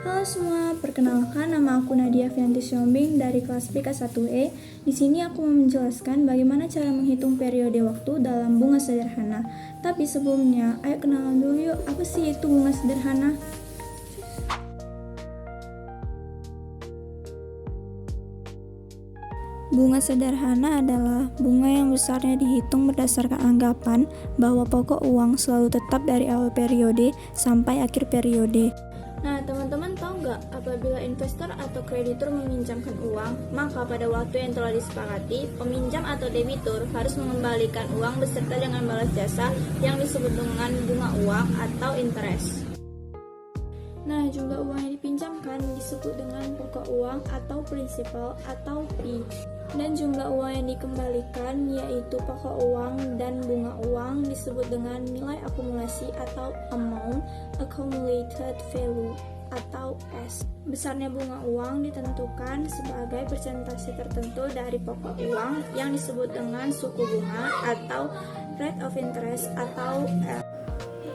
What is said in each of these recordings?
Halo semua, perkenalkan nama aku Nadia Fianti Siombing dari kelas PK1E. Di sini aku mau menjelaskan bagaimana cara menghitung periode waktu dalam bunga sederhana. Tapi sebelumnya, ayo kenalan dulu yuk, apa sih itu bunga sederhana? Bunga sederhana adalah bunga yang besarnya dihitung berdasarkan anggapan bahwa pokok uang selalu tetap dari awal periode sampai akhir periode. Nah, teman-teman tahu nggak, apabila investor atau kreditur meminjamkan uang, maka pada waktu yang telah disepakati, peminjam atau debitur harus mengembalikan uang beserta dengan balas jasa yang disebut dengan bunga uang atau interest. Nah, jumlah uang yang dipinjamkan disebut dengan pokok uang atau principal atau P. Dan jumlah uang yang dikembalikan yaitu pokok uang dan bunga uang disebut dengan nilai akumulasi atau amount accumulated value atau S. Besarnya bunga uang ditentukan sebagai persentase tertentu dari pokok uang yang disebut dengan suku bunga atau rate of interest atau R.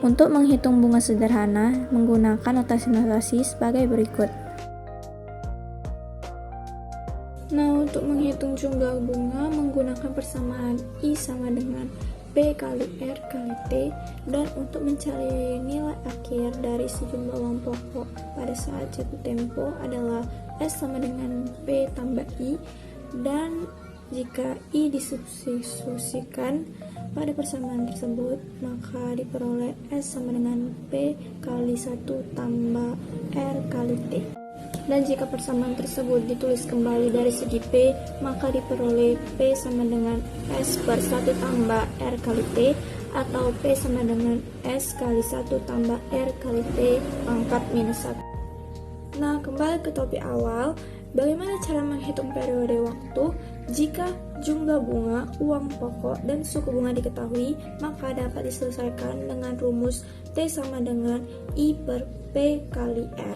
Untuk menghitung bunga sederhana, menggunakan notasi-notasi sebagai berikut. Nah, untuk menghitung jumlah bunga menggunakan persamaan I sama dengan P kali R kali T, dan untuk mencari nilai akhir dari sejumlah uang pokok pada saat jatuh tempo adalah S sama dengan P tambah I, dan jika I disubstitusikan pada persamaan tersebut, maka diperoleh S sama dengan P kali 1 tambah R kali T. Dan jika persamaan tersebut ditulis kembali dari segi P, maka diperoleh P sama dengan S per 1 tambah R kali T, atau P sama dengan S kali 1 tambah R kali T pangkat minus 1. Nah, kembali ke topik awal, bagaimana cara menghitung periode waktu? Jika jumlah bunga, uang pokok, dan suku bunga diketahui, maka dapat diselesaikan dengan rumus T sama dengan I per P kali R.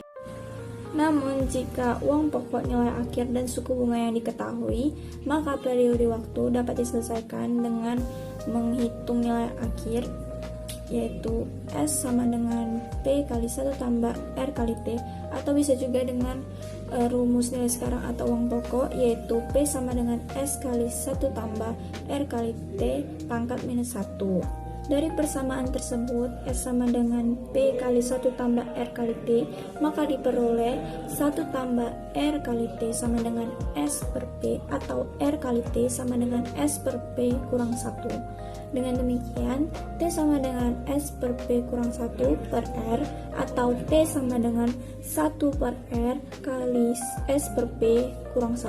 Namun, jika uang pokok, nilai akhir, dan suku bunga yang diketahui, maka periode waktu dapat diselesaikan dengan menghitung nilai akhir, yaitu S sama dengan P kali 1 tambah R kali T, atau bisa juga dengan rumus nilai sekarang atau uang pokok, yaitu P sama dengan S kali 1 tambah R kali T pangkat minus 1. Dari persamaan tersebut, S sama dengan P kali 1 tambah R kali T, maka diperoleh 1 tambah R kali T sama dengan S per P, atau R kali T sama dengan S per P kurang 1. Dengan demikian, T sama dengan S per P kurang 1 per R, atau T sama dengan 1 per R kali S per P kurang 1.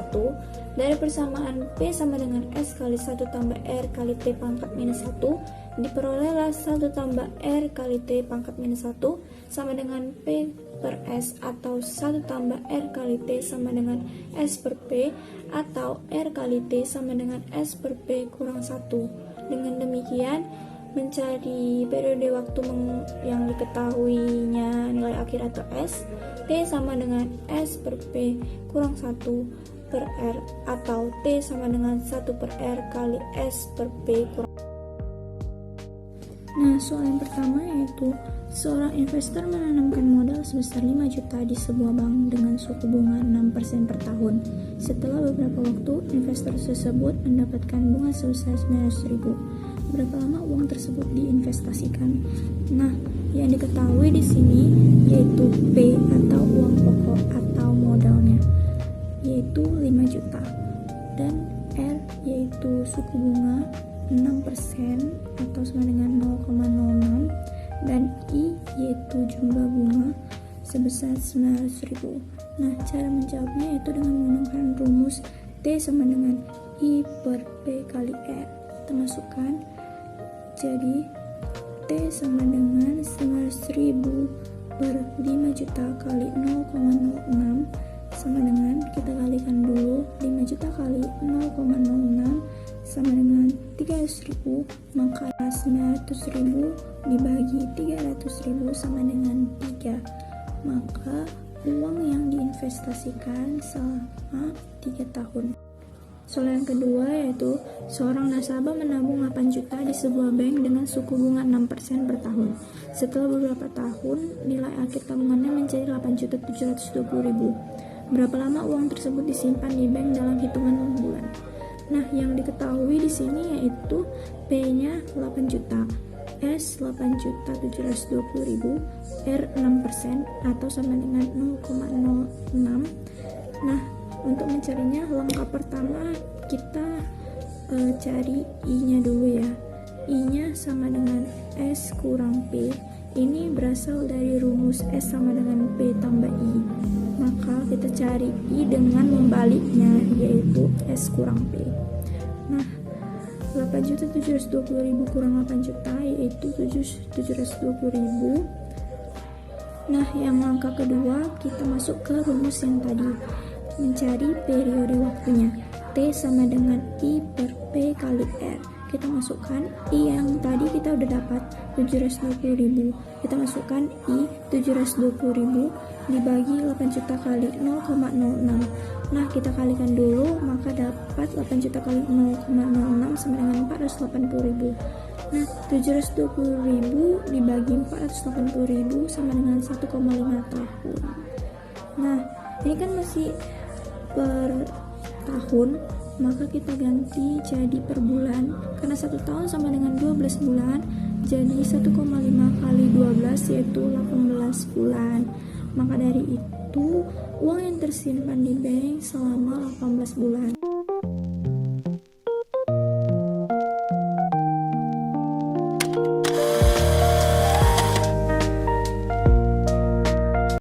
Dari persamaan P sama dengan S kali 1 tambah R kali T pangkat minus 1, diperolehlah 1 tambah R kali T pangkat minus 1 sama dengan P per S, atau 1 tambah R kali T sama dengan S per P, atau R kali T sama dengan S per P kurang 1. Dengan demikian, mencari periode waktu yang diketahuinya nilai akhir atau S, T sama dengan S per P kurang 1 per R, atau T sama dengan 1 per R kali S per P kurang. Nah, soal yang pertama yaitu seorang investor menanamkan modal sebesar 5 juta di sebuah bank dengan suku bunga 6% per tahun. Setelah beberapa waktu, investor tersebut mendapatkan bunga sebesar 900.000. Berapa lama uang tersebut diinvestasikan? Nah, yang diketahui di sini yaitu P atau uang pokok atau modalnya, yaitu 5 juta. Dan R yaitu suku bunga 6% atau sama dengan 0,06, dan I yaitu jumlah bunga sebesar 900.000. Nah, cara menjawabnya yaitu dengan menggunakan rumus T sama dengan I per P kali R. Kita masukkan, jadi T sama dengan 900.000 per 5 juta kali 0,06 sama dengan, kita kalikan dulu, 5 juta kali 0,06 sama dengan 300.000, maka 900.000 dibagi 300.000 sama dengan 3, maka uang yang diinvestasikan selama 3 tahun. Soal yang kedua yaitu seorang nasabah menabung 8 juta di sebuah bank dengan suku bunga 6% per tahun. Setelah beberapa tahun, nilai akhir tabungannya menjadi 8.720.000. Berapa lama uang tersebut disimpan di bank dalam hitungan bulan? Nah, yang diketahui di sini yaitu P-nya 8 juta, S 8.720.000, R 6% atau sama dengan 0,06. Nah, untuk mencarinya langkah pertama kita cari I-nya dulu ya. I-nya sama dengan S kurang P. Ini berasal dari rumus S sama dengan P tambah I. Maka kita cari I dengan membaliknya, yaitu S kurang P. Nah, 8.720.000 kurang 8 juta yaitu 720.000. Nah, yang langkah kedua kita masuk ke rumus yang tadi, mencari periode waktunya. T sama dengan I per P kali R. Kita masukkan I yang tadi kita udah dapat 720.000. Kita masukkan I 720.000 dibagi 8 juta kali 0,06. Nah, kita kalikan dulu, maka dapat 8 juta kali 0,06 sama dengan 480.000. Nah, 720.000 dibagi 480.000 sama dengan 1,5 tahun. Nah, ini kan masih per tahun, maka kita ganti jadi per bulan, karena 1 tahun sama dengan 12 bulan, jadi 1,5 kali 12 yaitu 18 bulan. Maka dari itu uang yang tersimpan di bank selama 18 bulan.